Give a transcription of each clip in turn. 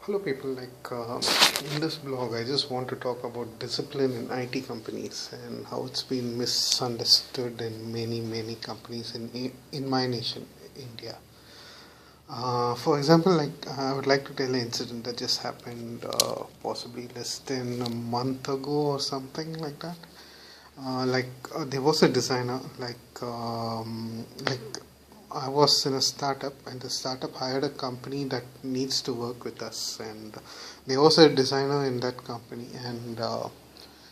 Hello people, in this blog I just want to talk about discipline in IT companies and how it's been misunderstood in many companies in my nation, India. For example, I would like to tell an incident that just happened possibly less than a month ago or something like that. There was a designer I was in a startup, and the startup hired a company that needs to work with us, and there was a designer in that company, and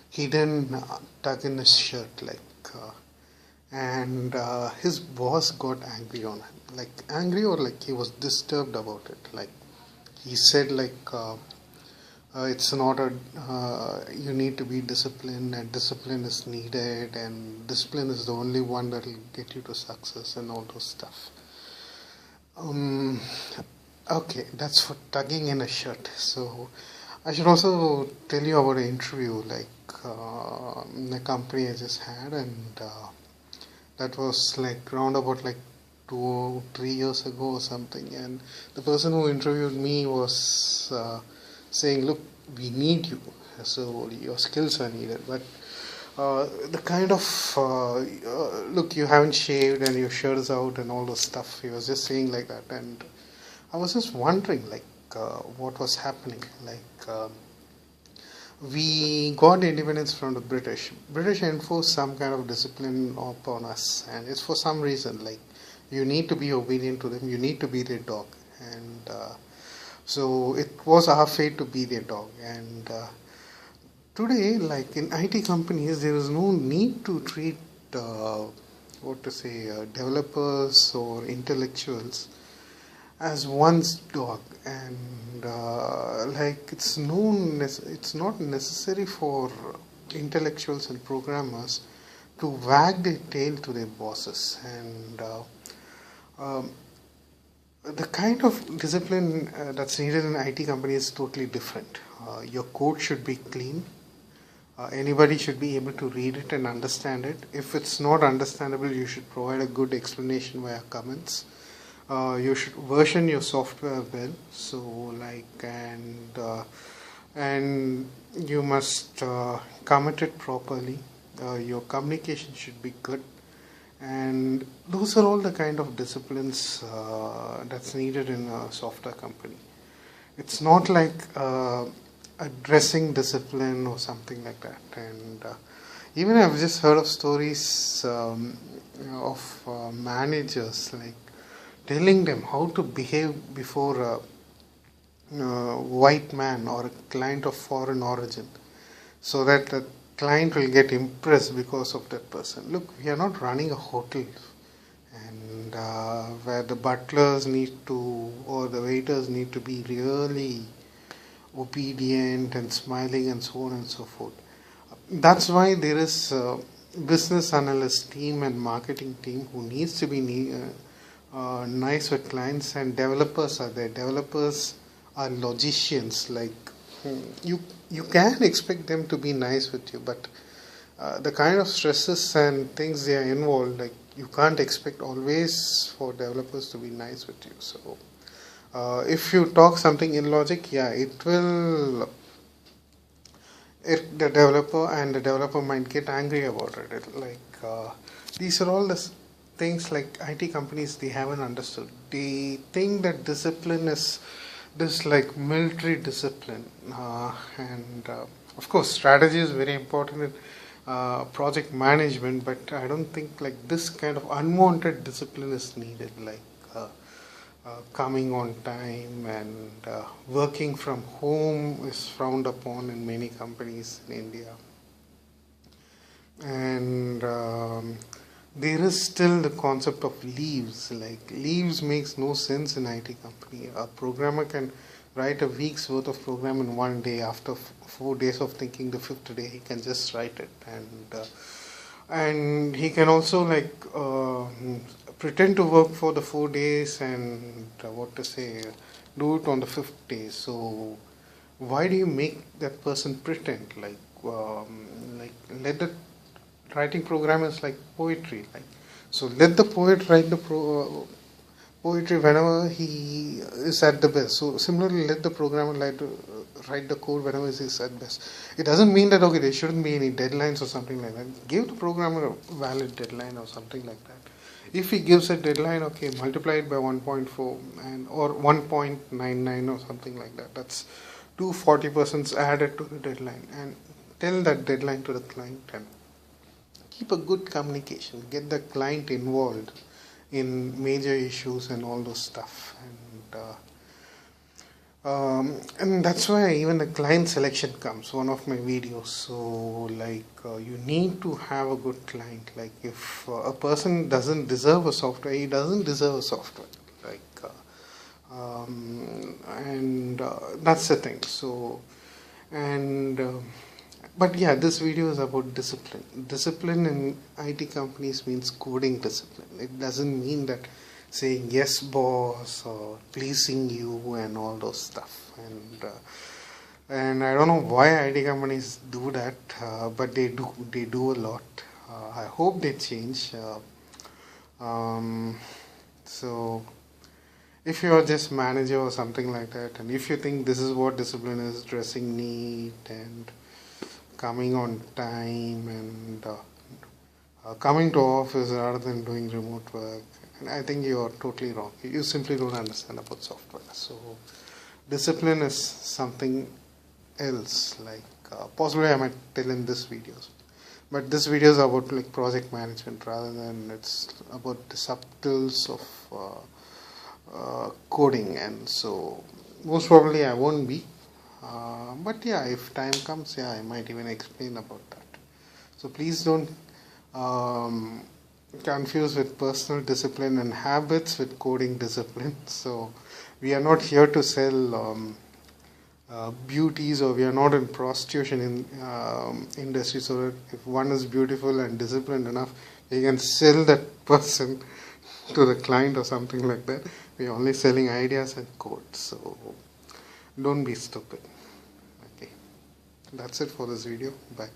he didn't tug in his shirt, and his boss got angry on him, angry, or he was disturbed about it. He said it's not a you need to be disciplined, and discipline is needed, and discipline is the only one that will get you to success and all those stuff. Okay, that's for tugging in a shirt. So I should also tell you about an interview in a company I just had, and that was round about 2 or 3 years ago or something, and the person who interviewed me was saying, look, we need you, so your skills are needed, but the kind of look, you haven't shaved and your shirt is out and all those stuff. He was just saying like that, and I was just wondering what was happening. We got independence from the British. British enforced some kind of discipline upon us, and it's for some reason. You need to be obedient to them, you need to be their dog, and so it was our fate to be their dog. And today, in IT companies, there is no need to treat developers or intellectuals as one's dog, and it's not necessary for intellectuals and programmers to wag their tail to their bosses, and the kind of discipline that's needed in IT companies is totally different. Your code should be clean. Anybody should be able to read it and understand it. If it's not understandable, you should provide a good explanation via comments. You should version your software well. And you must commit it properly. Your communication should be good. And those are all the kind of disciplines that's needed in a software company. It's not like a dressing discipline or something like that. And even I've just heard of stories of managers telling them how to behave before a white man or a client of foreign origin, so that the client will get impressed because of that person. Look, we are not running a hotel, and where the butlers or the waiters need to be really obedient and smiling and so on and so forth. That's why there is a business analyst team and marketing team who needs to be nice with clients, and developers are there. Developers are logicians. You can expect them to be nice with you, but the kind of stresses and things they are involved, you can't expect always for developers to be nice with you. So if you talk something in logic, the developer might get angry about it. These are all the things IT companies, they haven't understood. They think that discipline is this military discipline, and of course strategy is very important in project management, but I don't think this kind of unwanted discipline is needed, coming on time, and working from home is frowned upon in many companies in India. And there is still the concept of leaves. Leaves makes no sense in IT company. A programmer can write a week's worth of program in one day. After 4 days of thinking, the 5th day he can just write it, and he can also pretend to work for the 4 days and do it on the 5th day. So why do you make that person pretend? Let the writing program is like poetry. So let the poet write the poetry whenever he is at the best. So similarly, let the programmer write the code whenever he is at best. It doesn't mean that okay, there shouldn't be any deadlines or something like that. Give the programmer a valid deadline or something like that. If he gives a deadline, okay, multiply it by 1.4 and or 1.99 or something like that. That's 240% added to the deadline, and tell that deadline to the client and keep a good communication. Get the client involved in major issues and all those stuff, and that's why even the client selection comes one of my videos. So like you need to have a good client. Like if a person doesn't deserve a software, he doesn't deserve a software, like and that's the thing. So and but yeah, this video is about discipline. Discipline in IT companies means coding discipline. It doesn't mean that saying yes boss or pleasing you and all those stuff. And I don't know why IT companies do that, but they do a lot. I hope they change. So if you're just manager or something like that, and if you think this is what discipline is, dressing neat and coming on time and coming to office rather than doing remote work, and I think you are totally wrong. You simply don't understand about software. So discipline is something else. Like possibly I might tell in this videos, but this video is about like project management rather than it's about the subtles of coding. And so most probably I won't be. But yeah, if time comes, yeah, I might even explain about that. So please don't confuse with personal discipline and habits with coding discipline. So we are not here to sell beauties, or we are not in prostitution in industry. So that if one is beautiful and disciplined enough, you can sell that person to the client or something like that. We are only selling ideas and code. So don't be stupid. Okay, that's it for this video. Bye.